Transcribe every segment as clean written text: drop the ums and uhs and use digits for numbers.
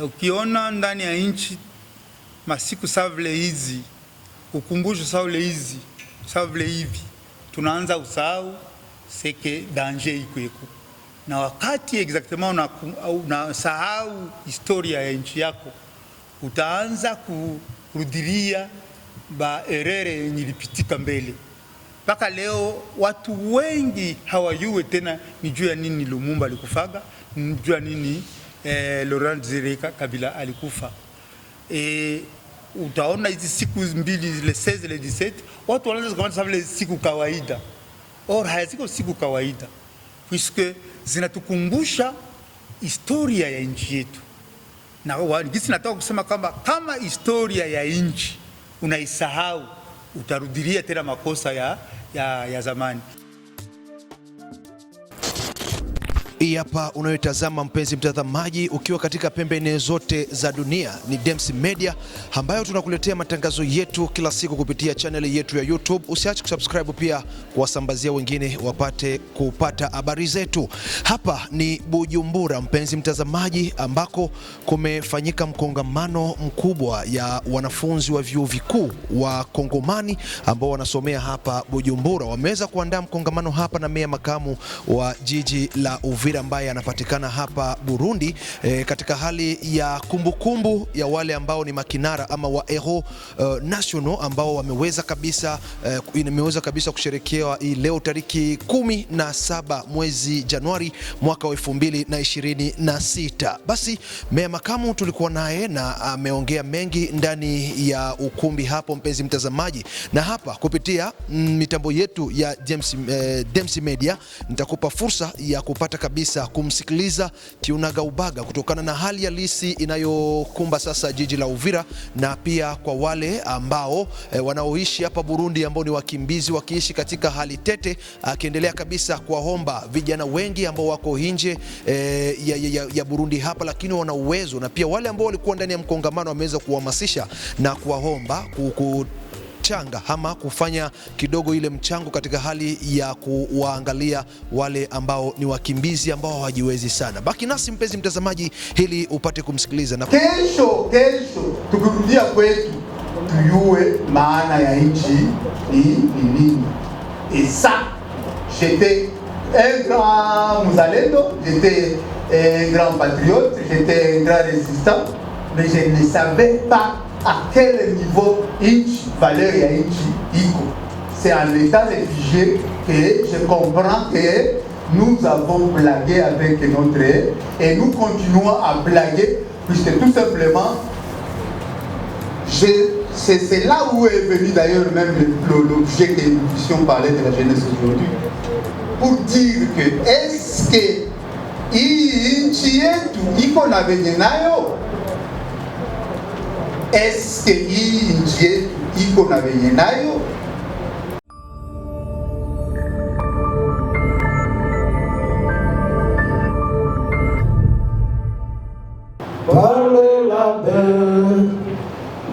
Ukiona ndani ya nchi masiku savile hizi, ukumbusho savile hizi, savile hivi, tunaanza usahau seke danger iko. Na wakati exactement unasahau historia ya nchi yako, utaanza kurudilia ba erere yenye ilipitika mbele. Paka leo watu wengi hawajui tena ni juu ya nini Lumumba alikufaga, ni juu ya nini Laurent Desire Kabila alikufa. Utaona hizi siku mbili, le 16 le 17, watu wanaanza kama vile siku kawaida. Or haziko siku kawaida, puisque zinatukumbusha historia ya nchi yetu. Na ngisi nataka kusema kama historia ya nchi unaisahau, utarudilia tena makosa ya zamani. Hii hapa unayotazama mpenzi mtazamaji, ukiwa katika pembeni zote za dunia, ni Dems Media ambayo tunakuletea matangazo yetu kila siku kupitia channel yetu ya YouTube. Usiache kusubscribe pia kuwasambazia wengine wapate kupata habari zetu. Hapa ni Bujumbura mpenzi mtazamaji, ambako kumefanyika mkongamano mkubwa ya wanafunzi wa vyuo vikuu wa Kongomani ambao wanasomea hapa Bujumbura. Wameweza kuandaa mkongamano hapa na meya makamu wa jiji la Uvira ambaye anapatikana hapa Burundi, katika hali ya kumbukumbu ya wale ambao ni makinara ama wa hero national ambao wameweza kabisa kusherekewa leo tariki 17 mwezi Januari mwaka 2026. Basi meya makamu tulikuwa naye na ameongea mengi ndani ya ukumbi hapo mpenzi mtazamaji, na hapa kupitia mitambo yetu ya Dems Media nitakupa fursa ya kupata kabisa kumsikiliza kiunaga ubaga kutokana na hali halisi inayokumba sasa jiji la Uvira, na pia kwa wale ambao wanaoishi hapa Burundi ambao ni wakimbizi wakiishi katika hali tete, akiendelea kabisa kuwaomba vijana wengi ambao wako nje ya Burundi hapa lakini wana uwezo, na pia wale ambao walikuwa ndani ya mkongamano wameweza kuhamasisha na kuwaomba changa ama kufanya kidogo ile mchango katika hali ya kuwaangalia wale ambao ni wakimbizi ambao hawajiwezi sana. Baki nasi mpenzi mtazamaji ili upate kumsikiliza. Na kesho tukirudia kwetu tuyue maana ya nchi ni nini. Et ça, j'étais un grand muzalendo, j'étais un grand patriote, j'étais un grand résistant, mais je ne savais pas à quel niveau valeur ya inchi iko. C'est en état réfugié que je comprends que nous avons blagué avec notre et nous continuons à blaguer, puisque tout simplement c'est là où est venu d'ailleurs même l'objet que nous puissions parler de la jeunesse aujourd'hui, pour dire que est-ce que inchi yetu iko na venye nayo? Est-ce que hii nchi yetu iko na venye nayo? Par le labeur,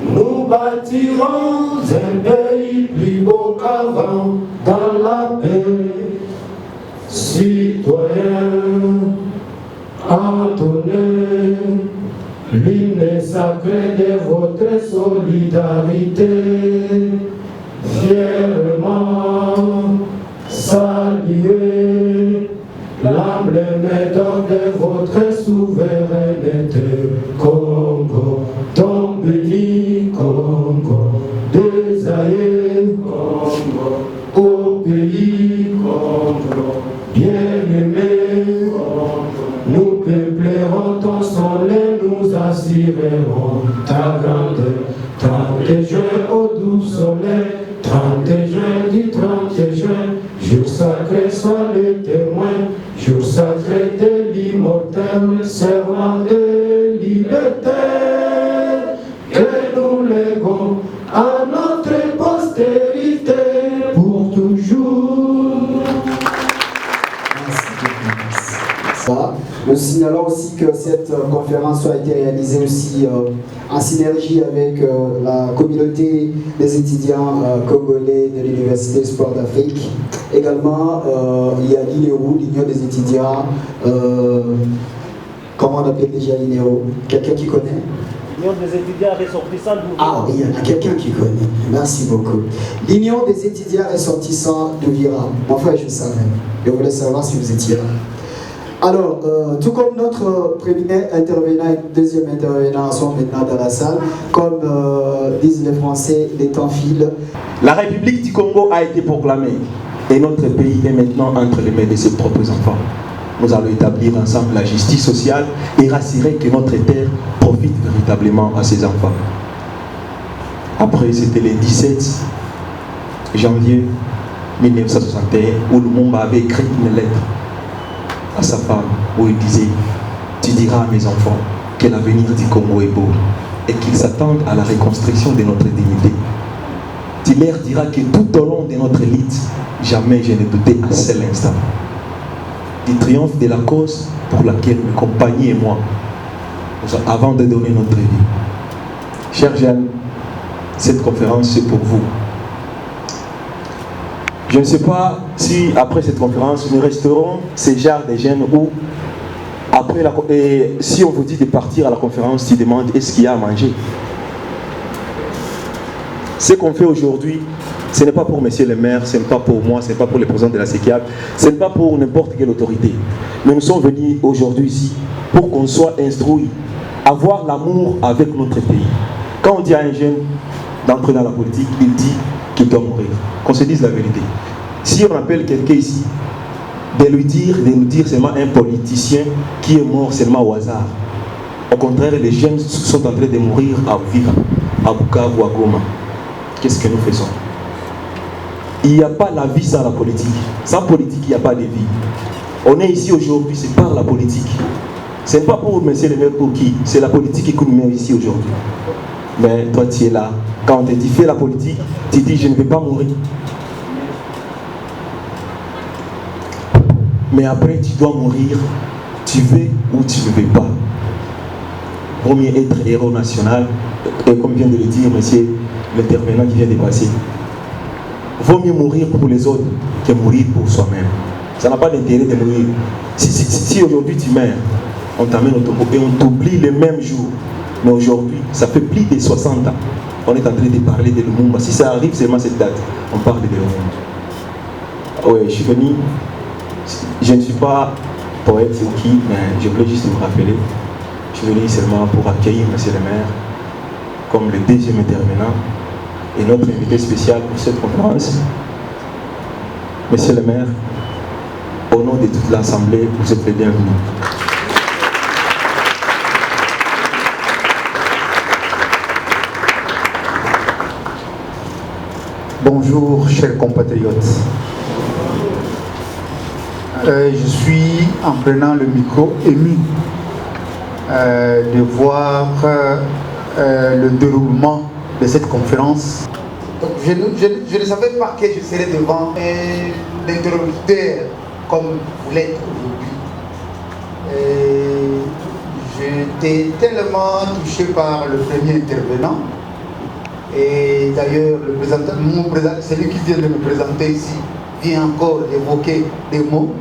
nous bâtirons un pays plus beau qu'avant, dans la paix. Citoyens, entonnez l'hymne sacré de votre solidarité, fièrement saluer l'emblème d'or de votre souveraineté. Congo, ton béni, Congo, désaillé, Congo, au pays, Congo, bien-aimé, nous peuplerons ton sol et nous assurerons ta grandeur. 30 juin au doux soleil, 30 juin du 30 juin, jour sacré soit le témoin, jour sacré de l'immortel serment de liberté que nous léguons à notre postérité pour toujours. Nous signalons aussi que cette conférence a été réalisée aussi en synergie avec la communauté des étudiants congolais de l'Université Espoir d'Afrique. Également, il y a l'ILERU, l'Union des étudiants Comment on appelle déjà l'INEO? Quelqu'un qui connaît? L'Union des étudiants ressortissants d'Ouvira. Ah, il y en a quelqu'un qui connaît. Merci beaucoup. L'Union des étudiants ressortissants d'Ouvira. Mon frère, je savais. Je voulais savoir si vous étiez là. Alors, tout comme notre premier intervenant et deuxième intervenant sont maintenant dans la salle, comme disent les Français, les temps filent. La République du Congo a été proclamée et notre pays est maintenant entre les mains de ses propres enfants. Nous allons établir ensemble la justice sociale et rassurer que notre terre profite véritablement à ses enfants. Après, c'était le 17 janvier 1961 où Lumumba avait écrit une lettre à sa femme où il disait « Tu diras à mes enfants que l'avenir du Congo est beau et qu'ils s'attendent à la reconstruction de notre dignité. Tu leur diras que tout au long de notre lutte, jamais je n'ai douté un seul instant du triomphe de la cause pour laquelle mes compagnies et moi, avant de donner notre vie. » Chers jeunes, cette conférence c'est pour vous. Je ne sais pas si après cette conférence, nous resterons ces genres de jeunes où, après si on vous dit de partir à la conférence, tu demandes est-ce qu'il y a à manger. Ce qu'on fait aujourd'hui, ce n'est pas pour monsieur le maire, ce n'est pas pour moi, ce n'est pas pour le président de la CECAP, ce n'est pas pour n'importe quelle autorité. Mais nous sommes venus aujourd'hui ici pour qu'on soit instruits, avoir l'amour avec notre pays. Quand on dit à un jeune d'entrer dans la politique, il dit qu'il doit mourir. Qu'on se dise la vérité. Si on appelle quelqu'un ici, de nous dire seulement un politicien qui est mort seulement au hasard. Au contraire, les jeunes sont en train de mourir à Uvira, à Bukavu, à Goma. Qu'est-ce que nous faisons? Il n'y a pas la vie sans la politique. Sans politique, il n'y a pas de vie. On est ici aujourd'hui, c'est par la politique. Ce n'est pas pour monsieur le maire pour qui. C'est la politique qui nous met ici aujourd'hui. Mais toi, tu es là. Quand on te dit fais la politique, tu dis je ne vais pas mourir. Mais après, tu dois mourir. Tu veux ou tu ne veux pas. Vaut mieux être héros national. Et comme vient de le dire monsieur l'intervenant qui vient de passer. Vaut mieux mourir pour les autres que mourir pour soi-même. Ça n'a pas d'intérêt de mourir. Si aujourd'hui tu meurs, on t'amène au tombeau et on t'oublie le même jour. Mais aujourd'hui, ça fait plus de 60 ans. On est en train de parler de Lumumba. Si ça arrive seulement cette date, on parle de Lumumba. Oui, je suis venu. Je ne suis pas poète ou qui, mais je voulais juste vous rappeler. Je suis venu seulement pour accueillir monsieur le maire comme le deuxième intervenant et notre invité spécial pour cette conférence. Monsieur le maire, au nom de toute l'Assemblée, vous êtes les bienvenus. Bonjour, chers compatriotes. Je suis, en prenant le micro, ému de voir le déroulement de cette conférence. Donc, je ne savais pas que je serais devant un interlocuteur comme vous l'êtes aujourd'hui. J'étais tellement touché par le premier intervenant. Et d'ailleurs, celui qui vient de me présenter ici vient encore d'évoquer des mots,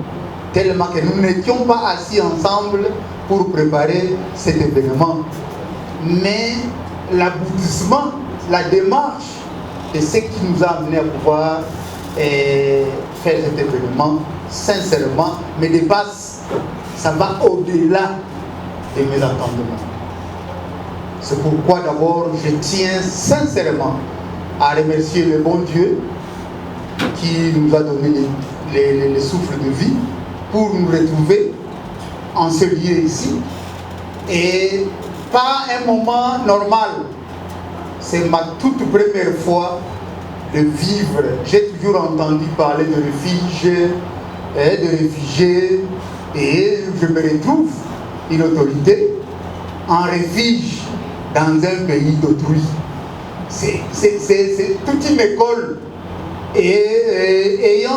tellement que nous n'étions pas assis ensemble pour préparer cet événement. Mais l'aboutissement, la démarche de ce qui nous a amené à pouvoir faire cet événement, sincèrement, me dépasse. Ça va au-delà de mes entendements. C'est pourquoi d'abord je tiens sincèrement à remercier le bon Dieu qui nous a donné le souffle de vie pour nous retrouver en ce lieu ici. Et pas un moment normal. C'est ma toute première fois de vivre. J'ai toujours entendu parler de réfugiés, et je me retrouve une autorité en refuge dans un pays d'autrui. C'est toute une école. Et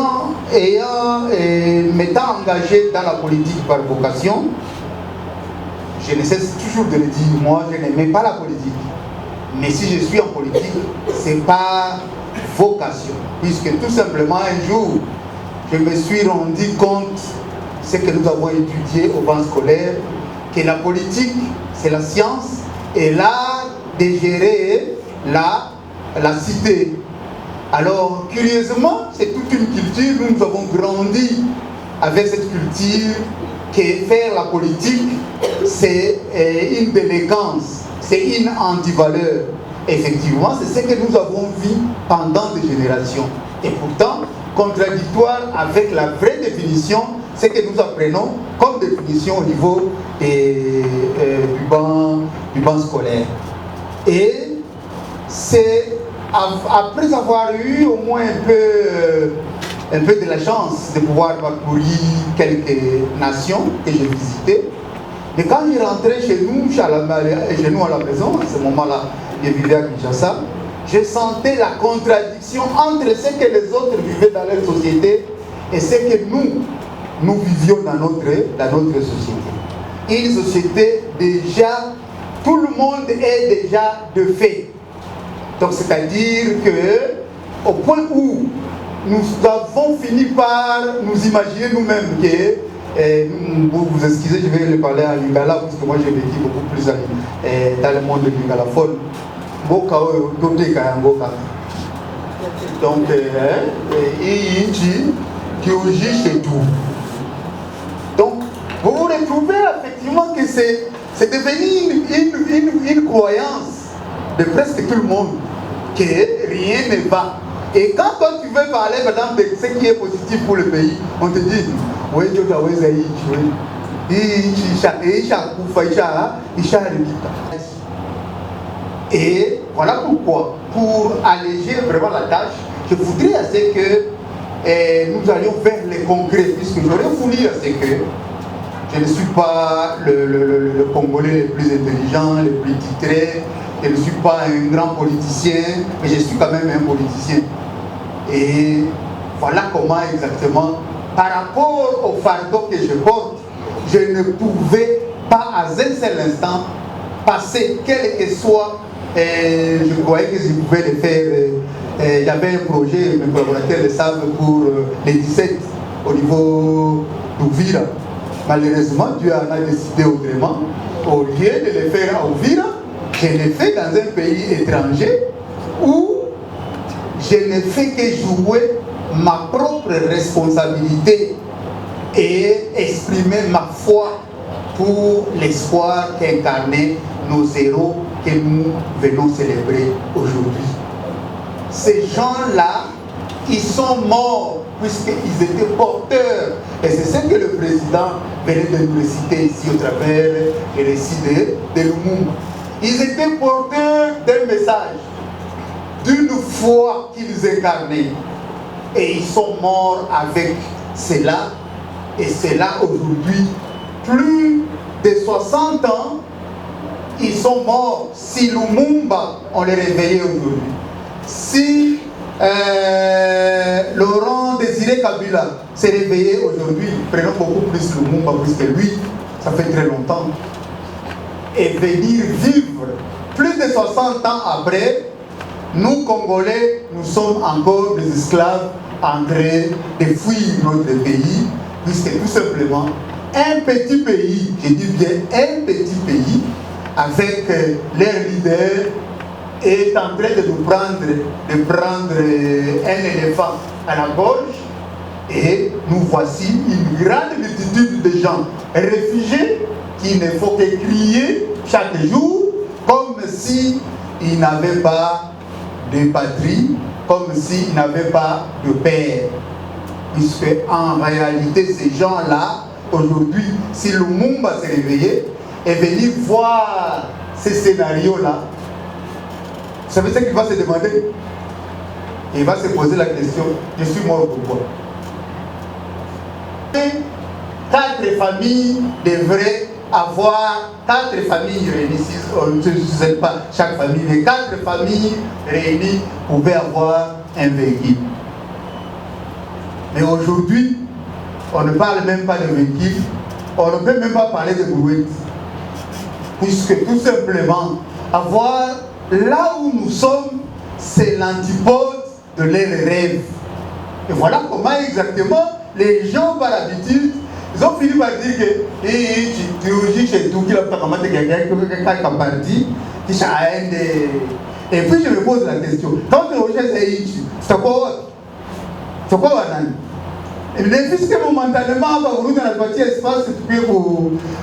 m'étant engagé dans la politique par vocation, je ne cesse toujours de le dire, moi je n'aimais pas la politique. Mais si je suis en politique, c'est par vocation. Puisque tout simplement un jour, je me suis rendu compte, ce que nous avons étudié au banc scolaire, que la politique, c'est la science et l'art de gérer la cité. Alors, curieusement, c'est toute une culture, nous avons grandi avec cette culture que faire la politique, c'est une délinquance, c'est une antivaleur. Effectivement, c'est ce que nous avons vu pendant des générations. Et pourtant, contradictoire avec la vraie définition, c'est que nous apprenons comme définition au niveau du banc scolaire. Et c'est après avoir eu au moins un peu de la chance de pouvoir parcourir quelques nations que j'ai visitées. Et quand je rentrais chez nous à la maison, à ce moment-là, je vivais à Kinshasa, je sentais la contradiction entre ce que les autres vivaient dans leur société et ce que nous vivions dans notre société. Une société déjà, tout le monde est déjà de fait. Donc c'est-à-dire que au point où nous avons fini par nous imaginer nous-mêmes que, vous excusez, je vais le parler en lingala parce que moi j'ai vécu beaucoup plus dans le monde de l'ingalaphone. Donc, qui agit chez tout. Donc, vous vous retrouvez effectivement que c'est devenu une croyance de presque tout le monde que rien ne va. Et quand toi tu veux parler par exemple de ce qui est positif pour le pays, on te dit oui, tu dois et voilà pourquoi, pour alléger vraiment la tâche, je voudrais assez que nous allions vers le concret, puisque j'aurais voulu assez que je ne suis pas le Congolais le plus intelligent, le plus titré, je ne suis pas un grand politicien, mais je suis quand même un politicien. Et voilà comment exactement, par rapport au fardeau que je porte, je ne pouvais pas à un seul instant passer, quel que soit, je croyais que je pouvais le faire. J'avais un projet, mes collaborateurs le savent, pour les 17 au niveau d'Ouvira. Malheureusement, Dieu en a décidé autrement. Au lieu de le faire à Ouvira, je l'ai fait dans un pays étranger où je ne fais que jouer ma propre responsabilité et exprimer ma foi pour l'espoir qu'incarnaient nos héros que nous venons célébrer aujourd'hui. Ces gens-là, ils sont morts puisqu'ils étaient porteurs. Et c'est ce que le président venait de nous réciter ici au travers du récit de Lumumba. Ils étaient porteurs d'un message, d'une foi qu'ils incarnaient. Et ils sont morts avec cela. Et cela aujourd'hui, plus de 60 ans, ils sont morts. Si Lumumba, on les réveillait aujourd'hui. Si Laurent Désiré Kabila s'est réveillé aujourd'hui, prenons beaucoup plus Lumumba, puisque lui, ça fait très longtemps. Et venir vivre plus de 60 ans après, nous Congolais, nous sommes encore des esclaves en train de fuir notre pays, puisque tout simplement, un petit pays, je dis bien un petit pays, avec leur leader, est en train de nous prendre un éléphant à la gorge, et nous voici une grande multitude de gens réfugiés qui ne font que crier chaque jour comme s'ils n'avaient pas de patrie, comme s'ils n'avaient pas de père. Puisque en réalité, ces gens-là, aujourd'hui, si Lumumba s'est réveillé et venu voir ces scénarios-là, vous savez ce qu'il va se demander? Il va se poser la question, je suis mort pourquoi? 4 familles devraient avoir 4 familles réunies, je ne sais pas chaque famille, mais 4 familles réunies pouvaient avoir un véhicule. Mais aujourd'hui, on ne parle même pas de véhicule, on ne peut même pas parler de brouette. Puisque tout simplement, avoir là où nous sommes, c'est l'antipode de leurs rêves. Et voilà comment exactement les gens par habitude ils ont fini par dire que tu rouges chez tout, qu'il a pas commenté quelqu'un qui est parti, qui s'arrête. Et puis je me pose la question, quand tu rouges chez c'est quoi? C'est quoi, Wanan? Puisque momentanément, dans la partie espace, tu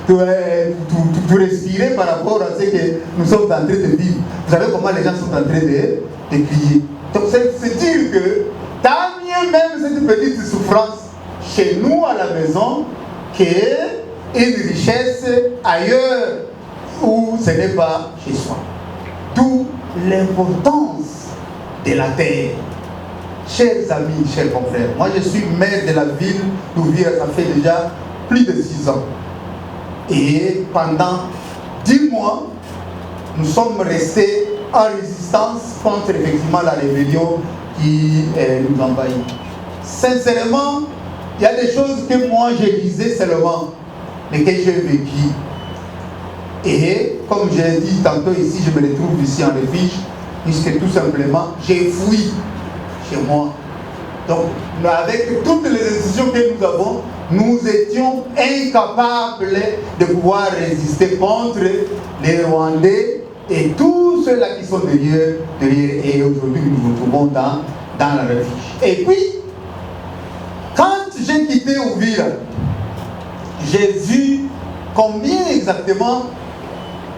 peux respirer par rapport à ce que nous sommes en train de vivre. Vous savez comment les gens sont en train de crier. Donc c'est dire que tant mieux même cette petite souffrance chez nous à la maison qu'une richesse ailleurs où ce n'est pas chez soi. D'où l'importance de la terre. Chers amis, chers confrères, moi je suis maire de la ville d'Ouvira, ça fait déjà plus de 6 ans. Et pendant 10 mois, nous sommes restés en résistance contre effectivement la rébellion qui nous envahit. Sincèrement, il y a des choses que moi je lisais seulement, mais que j'ai vécues. Et comme j'ai dit tantôt ici, je me retrouve ici en refuge, puisque tout simplement j'ai fui chez moi. Donc, avec toutes les institutions que nous avons, nous étions incapables de pouvoir résister contre les Rwandais et tous ceux-là qui sont derrière. Et aujourd'hui, nous nous retrouvons dans la refuge. Et puis, quand j'ai quitté Ouvira, j'ai vu combien exactement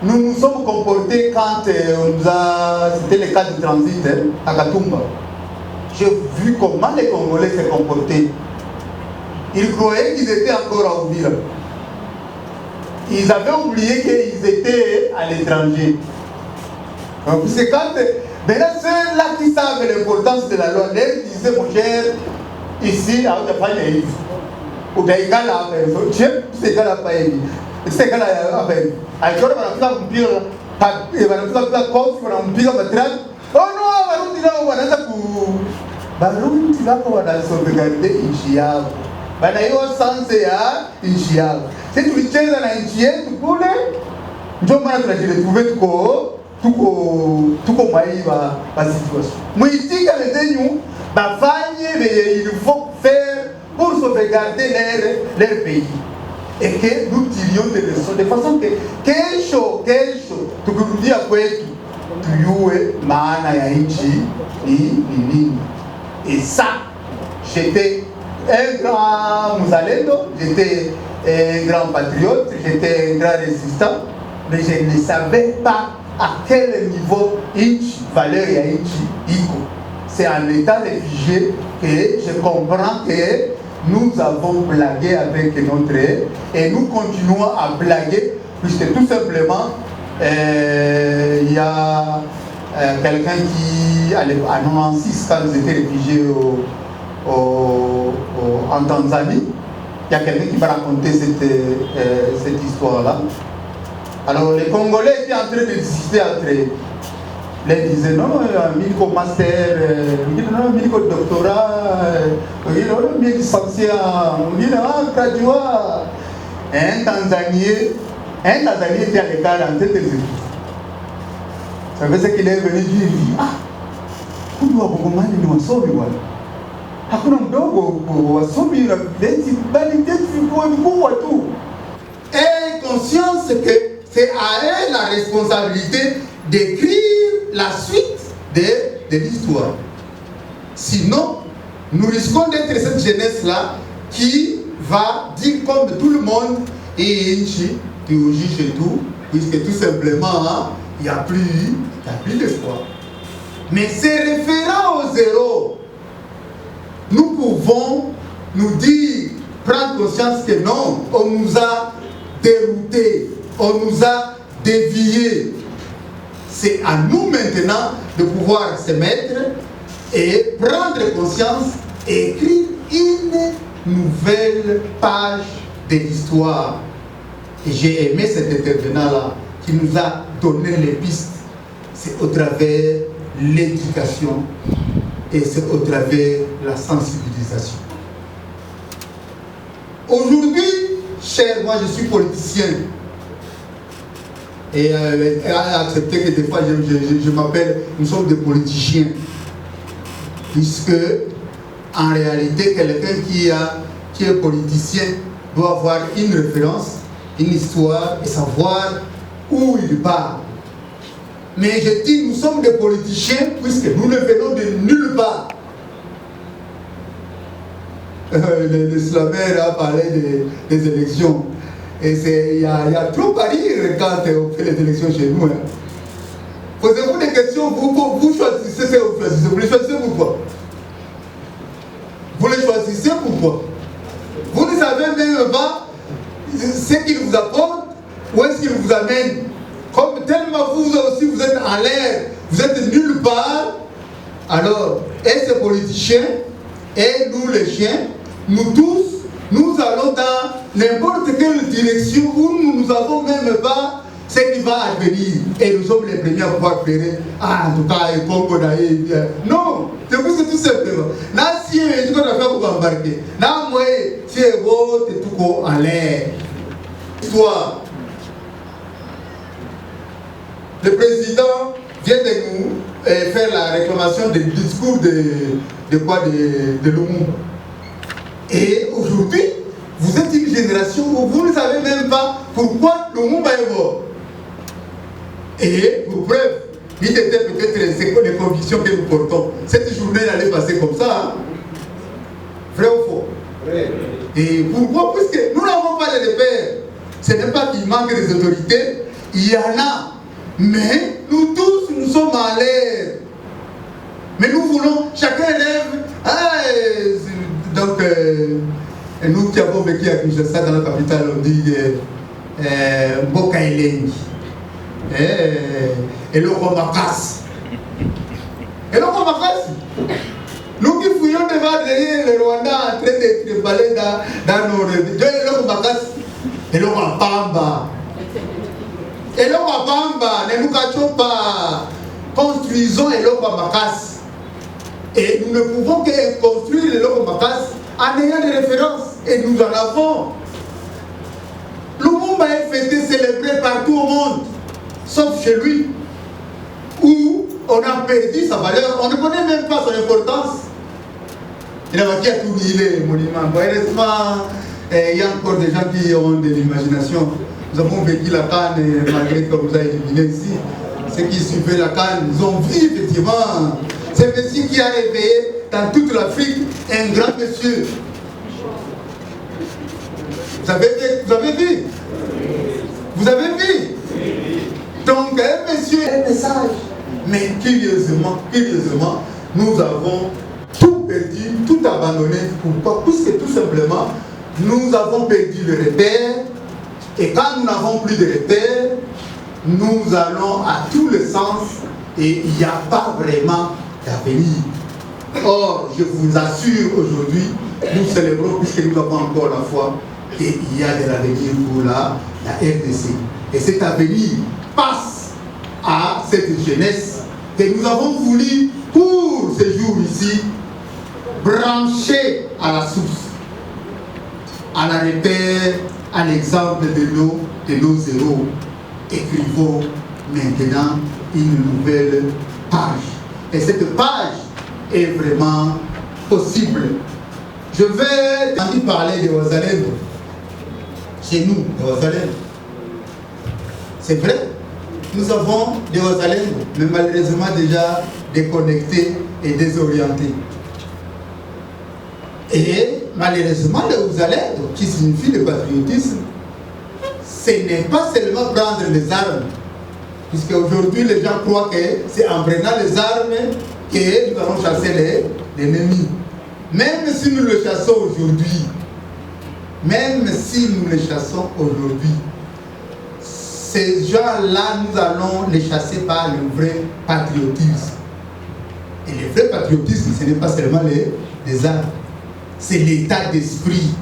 nous nous sommes comportés quand c'était le cas du transit à Katumba. J'ai vu comment les Congolais se comportaient. Ils croyaient qu'ils étaient encore à Ouvira. Ils avaient oublié qu'ils étaient à l'étranger. C'est quand maintenant ceux-là qui savent l'importance de la loi, les disaient mon cher, ici, à Oudafane, ou Daïkala, c'est Kala Paï, c'est Kala Paï. Alors, on va faire oh non, Barundi wako wanasauvegarde nchi yao, wanaiwa sanse ya nchi yao. Sisi tulicheza na nchi yetu kule, ndio maana tunajiretrouve tuko maiva ba situation. Muitika lezenyu bafanye il faut faire pour sauvegarder leur pays. Et que nous tirions des leçons de façon que kesho tukirudia kwetu tuyue maana ya nchi ni nini. Et ça, j'étais un grand Mouzalendo, j'étais un grand patriote, j'étais un grand résistant, mais je ne savais pas à quel niveau Inchi, valeur et Inchi, Iko. C'est en état réfugié que je comprends que nous avons blagué avec notre et nous continuons à blaguer, puisque tout simplement, il y a quelqu'un qui, à 96, quand nous étions réfugiés en Tanzanie, il y a quelqu'un qui m'a raconté cette histoire-là. Alors les Congolais étaient en train de discuter entre eux. Les disaient non, Milko master, non, Milko doctorat, non, Milko licencié, non, graduat. Un Tanzanien était à l'écart en tête des études. Ça veut dire qu'il est venu dire, kumbe wakongomani ni wasomi wale, hakuna mdogo wasomi bali vikubwa tu. Et conscience que c'est à eux la responsabilité d'écrire la suite de l'histoire. Sinon, nous risquons d'être cette jeunesse-là qui va dire comme tout le monde et Inchi, théologie chez tout, puisque tout simplement, il n'y a plus d'espoir. Mais c'est référent au zéro. Nous pouvons nous dire, prendre conscience que non, on nous a déroutés, on nous a déviés. C'est à nous maintenant de pouvoir se mettre et prendre conscience et écrire une nouvelle page de l'histoire. Et j'ai aimé cet intervenant-là qui nous a donné les pistes. C'est au travers l'éducation et c'est au travers la sensibilisation. Aujourd'hui, cher, moi je suis politicien. Et accepter que des fois je m'appelle, nous sommes des politiciens. Puisque, en réalité, quelqu'un qui est politicien doit avoir une référence, une histoire et savoir où il part. Mais je dis, nous sommes des politiciens puisque nous ne venons de nulle part. Le slammer a parlé des élections. Et il y a trop à rire quand on fait les élections chez nous. Hein. Posez-vous des questions, vous choisissez ce que vous choisissez. Vous les choisissez pourquoi? Vous les choisissez pourquoi? Vous ne savez même pas ce qu'il vous apporte, où est-ce qu'il vous amène. Comme tellement vous aussi vous êtes en l'air, vous êtes nulle part, alors, et ces politiciens, et nous les chiens, nous tous, nous allons dans n'importe quelle direction où nous ne savons même pas ce qui va advenir. Et nous sommes les premiers à pouvoir pleurer. Ah, en tout cas, il faut non, c'est tout simplement. Là, si tu vas faire pour embarquer, là, moi, si tu es beau, tu es tout en l'air. Histoire. Le président vient de nous faire la réclamation du discours de Lumumba. Et aujourd'hui, vous êtes une génération où vous ne savez même pas pourquoi Lumumba est mort. Et pour preuve, il était peut-être c'est quoi les convictions que nous portons. Cette journée allait passer comme ça. Hein? Vrai ou faux? Vrai. Et pourquoi? Puisque nous n'avons pas de repères. Ce n'est pas qu'il manque des autorités, il y en a. Mais nous tous, nous sommes à l'air. Mais nous voulons, chacun rêve. Donc, nous qui avons vécu à Kinshasa, dans la capitale, on dit Mboka Elengi. Et le Romakas. Et le Romakas. Nous qui fouillons devant le Rwanda en train d'être emballés dans nos rêves. Et le Romakas. Et le Wapamba. Et le Wapamba, ne nous cachons pas. Construisons et le Romakas. Et nous ne pouvons que construire le Romakas en ayant des références. Et nous en avons. Lumumba est fêté, célébré partout au monde. Sauf chez lui, où on a perdu sa valeur, on ne connaît même pas son importance. Il a bâti à tout les monuments. Heureusement, il y a encore des gens qui ont de l'imagination. Nous avons vécu la Cannes, malgré que vous avez éliminé ici. Ceux qui suivaient la Cannes, ils ont vu effectivement. C'est monsieur qui a réveillé dans toute l'Afrique un grand monsieur. Vous avez vu? Vous avez vu? Donc, un monsieur, un message. Mais curieusement, nous avons tout perdu, tout abandonné. Pourquoi? Puisque tout simplement, nous avons perdu le repère. Et quand nous n'avons plus de repère, nous allons à tous les sens et il n'y a pas vraiment d'avenir. Or, je vous assure aujourd'hui, nous célébrons puisque nous avons encore la foi qu'il y a de l'avenir pour la RDC. Et cet avenir passe à cette jeunesse que nous avons voulu pour ce jour ici brancher à la source, à la repère, à l'exemple de nos héros. Écrivons maintenant une nouvelle page. Et cette page est vraiment possible. Je vais parler de Wazalendo. Chez nous, de Wazalendo. C'est vrai, nous avons des Wazalendo, mais malheureusement déjà déconnectés et désorientés. Et malheureusement, le Wazalendo, qui signifie le patriotisme, ce n'est pas seulement prendre les armes, puisque aujourd'hui les gens croient que c'est en prenant les armes que nous allons chasser l'ennemi. Même si nous le chassons aujourd'hui, ces gens-là, nous allons les chasser par le vrai patriotisme. Et le vrai patriotisme, ce n'est pas seulement les armes, c'est l'état d'esprit.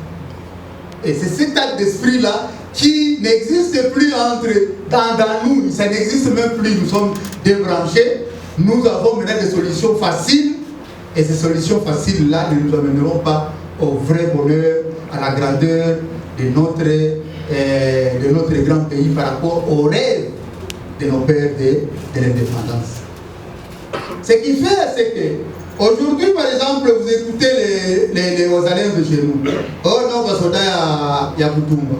Et c'est cet état d'esprit-là qui n'existe plus dans nous, ça n'existe même plus, nous sommes débranchés. Nous avons maintenant des solutions faciles, et ces solutions faciles-là ne nous amèneront pas au vrai bonheur, à la grandeur de notre grand pays par rapport aux rêves de nos pères de l'indépendance. Ce qui fait, c'est que Aujourd'hui, par exemple, vous écoutez les Osalins de chez nous. Oh non, Basoda il y a Boutoumba.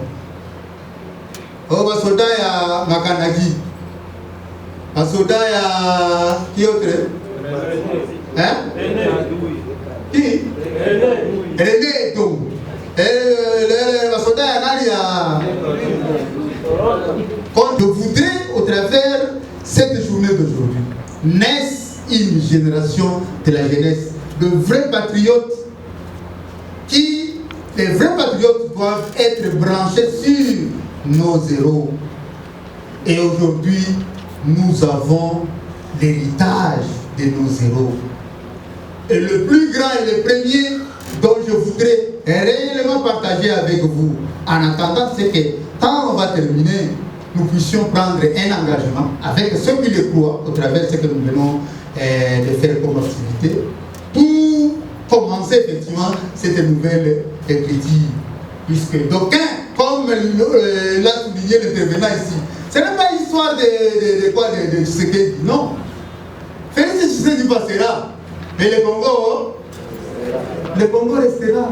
Oh, Basoda il y a Makanagi. Basoda il y a... Qui autre? Hein? Qui? René Dou. Basoda il y a... Quand je voudrais, au travers cette journée d'aujourd'hui, naisse une génération de la jeunesse, de vrais patriotes les vrais patriotes doivent être branchés sur nos héros. Et aujourd'hui, nous avons l'héritage de nos héros. Et le plus grand et le premier dont je voudrais réellement partager avec vous, en attendant, c'est que quand on va terminer, nous puissions prendre un engagement avec ceux qui le croient, au travers de ce que nous venons de faire comme activité, pour commencer effectivement cette nouvelle écriture. Puisque d'aucuns, comme l'a souligné l'intervenant ici, ce n'est pas histoire de Tshisekedi, non. Félix Tshisekedi passera, mais le Congo restera.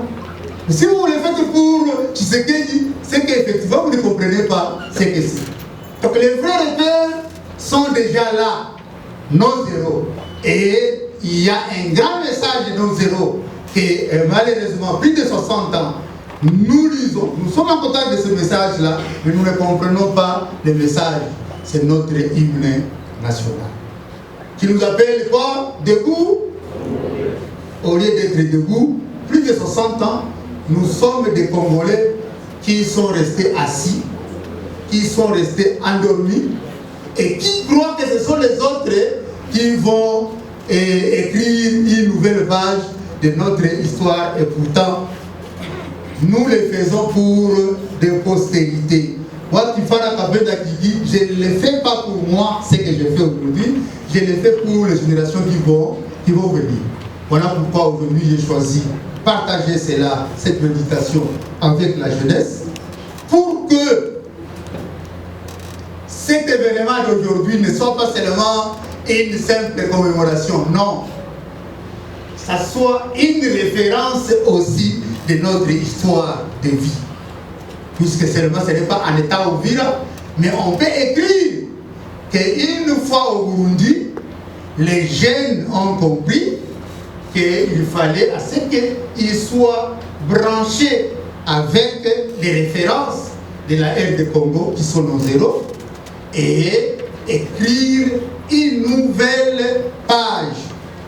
Mais si vous le faites pour Tshisekedi, c'est qu'effectivement vous ne comprenez pas ce que c'est. Donc les vrais repères sont déjà là, nos héros. Et il y a un grand message de nos héros que malheureusement, plus de 60 ans, nous lisons. Nous sommes en contact de ce message-là, mais nous ne comprenons pas le message. C'est notre hymne national. Qui nous appelle quoi? Debout. Au lieu d'être debout, plus de 60 ans, nous sommes des Congolais qui sont restés assis, qui sont restés endormis et qui croient que ce sont les autres qui vont écrire une nouvelle page de notre histoire. Et pourtant, nous le faisons pour des postérités. Moi, je ne le fais pas pour moi, ce que je fais aujourd'hui, je le fais pour les générations qui vont venir. Voilà pourquoi aujourd'hui j'ai choisi partager cela, cette méditation avec la jeunesse, pour que cet événement d'aujourd'hui ne soit pas seulement une simple commémoration, non. Ça soit une référence aussi de notre histoire de vie. Puisque seulement ce n'est pas en état Uvira, mais on peut écrire qu'une fois au Burundi, les jeunes ont compris qu'il fallait à ce qu'ils soient branchés avec les références de la ère de Congo, qui sont nos héros, et écrire une nouvelle page,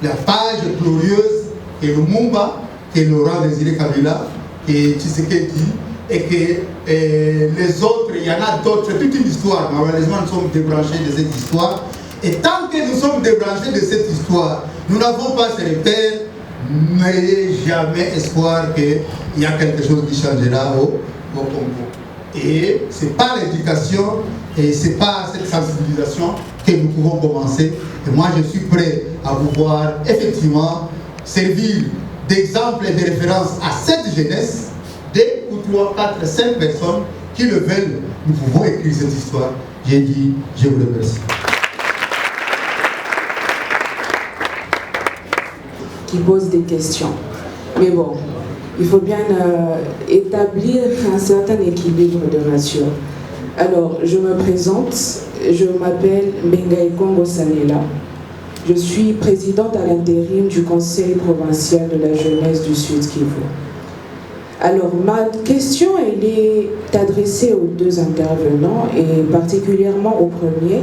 la page glorieuse que Lumumba, que Laurent Désiré Kabila, que Tshisekedi, et que les autres, il y en a d'autres, toute une histoire. Malheureusement, nous sommes débranchés de cette histoire. Et tant que nous sommes débranchés de cette histoire, nous n'avons pas ces repères, n'ayez jamais espoir qu'il y a quelque chose qui changera au Congo. Et ce n'est pas l'éducation et ce n'est pas cette sensibilisation que nous pouvons commencer. Et moi, je suis prêt à pouvoir effectivement servir d'exemple et de référence à cette jeunesse, 2 ou 3, 4, 5 personnes qui le veulent. Nous pouvons écrire cette histoire. J'ai dit, je vous remercie. Qui pose des questions. Mais bon, il faut bien établir un certain équilibre de ratio. Alors, je me présente, je m'appelle Mbengaï Kongo Sanela. Je suis présidente à l'intérim du Conseil provincial de la jeunesse du Sud Kivu. Alors, ma question, elle est adressée aux 2 intervenants et particulièrement au premier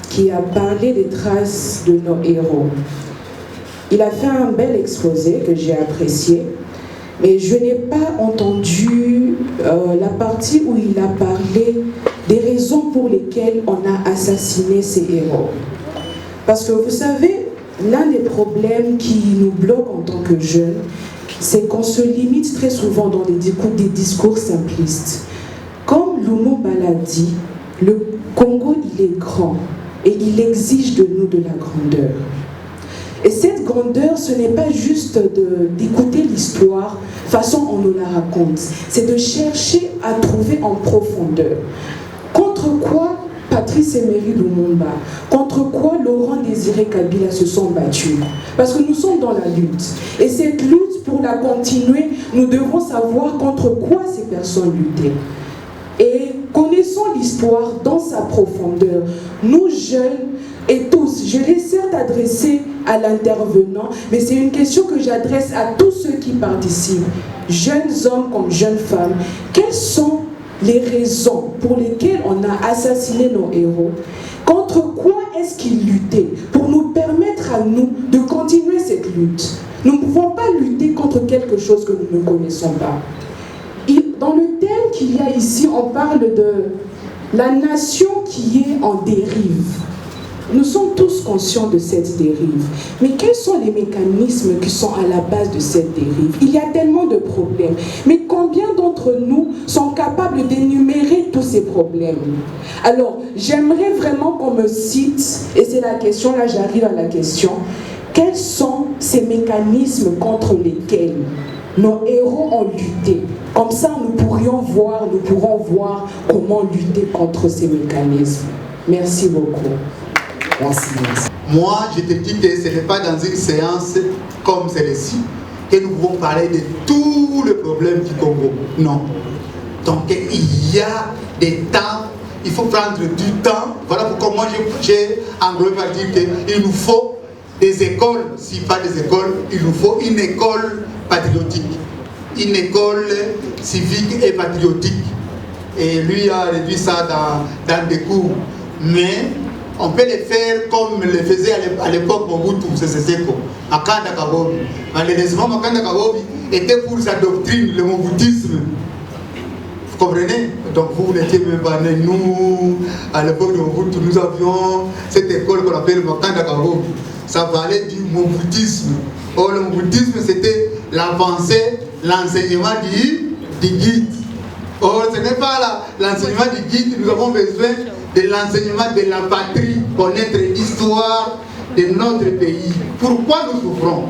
qui a parlé des traces de nos héros. Il a fait un bel exposé que j'ai apprécié, mais je n'ai pas entendu la partie où il a parlé des raisons pour lesquelles on a assassiné ces héros. Parce que vous savez, l'un des problèmes qui nous bloque en tant que jeunes, c'est qu'on se limite très souvent dans des discours simplistes. Comme Lumumba l'a dit, le Congo, il est grand et il exige de nous de la grandeur. Et cette grandeur, ce n'est pas juste d'écouter l'histoire façon on nous la raconte. C'est de chercher à trouver en profondeur. Contre quoi Patrice Emery Lumumba, contre quoi Laurent Désiré Kabila se sont battus. Parce que nous sommes dans la lutte. Et cette lutte, pour la continuer, nous devons savoir contre quoi ces personnes luttaient. Et connaissons l'histoire dans sa profondeur. Nous, jeunes et tous, je l'ai certes adressé à l'intervenant, mais c'est une question que j'adresse à tous ceux qui participent, jeunes hommes comme jeunes femmes. Quelles sont les raisons pour lesquelles on a assassiné nos héros? Contre quoi est-ce qu'ils luttaient? Pour nous permettre à nous de continuer cette lutte. Nous ne pouvons pas lutter contre quelque chose que nous ne connaissons pas. Dans le thème qu'il y a ici, on parle de la nation qui est en dérive. Nous sommes tous conscients de cette dérive. Mais quels sont les mécanismes qui sont à la base de cette dérive? Il y a tellement de problèmes. Mais combien d'entre nous sont capables d'énumérer tous ces problèmes? Alors, j'aimerais vraiment qu'on me cite, et c'est la question, là j'arrive à la question, quels sont ces mécanismes contre lesquels nos héros ont lutté? Comme ça, nous pourrons voir comment lutter contre ces mécanismes. Merci beaucoup. Merci. Moi, je te dis que ce n'est pas dans une séance comme celle-ci que nous pouvons parler de tous les problèmes du Congo. Non. Donc, il y a des temps, il faut prendre du temps. Voilà pourquoi moi, j'ai englobé par dire qu'il nous faut des écoles. Si pas des écoles, il nous faut une école patriotique. Une école civique et patriotique. Et lui a réduit ça dans des cours. Mais on peut les faire comme le faisait à l'époque Mobutu, c'est Seko, Makanda Kabobi. Malheureusement, Makanda Kabobi était pour sa doctrine, le Mobutisme. Vous comprenez? Donc vous n'étiez même pas nés. Nous, à l'époque de Mobutu, nous avions cette école qu'on appelle Makanda Kabobi. Ça valait du Mobutisme. Or, le Mobutisme, c'était l'avancée, l'enseignement du guide. Or, ce n'est pas l'enseignement du guide, nous avons besoin de l'enseignement de la patrie, connaître l'histoire de notre pays. Pourquoi nous souffrons?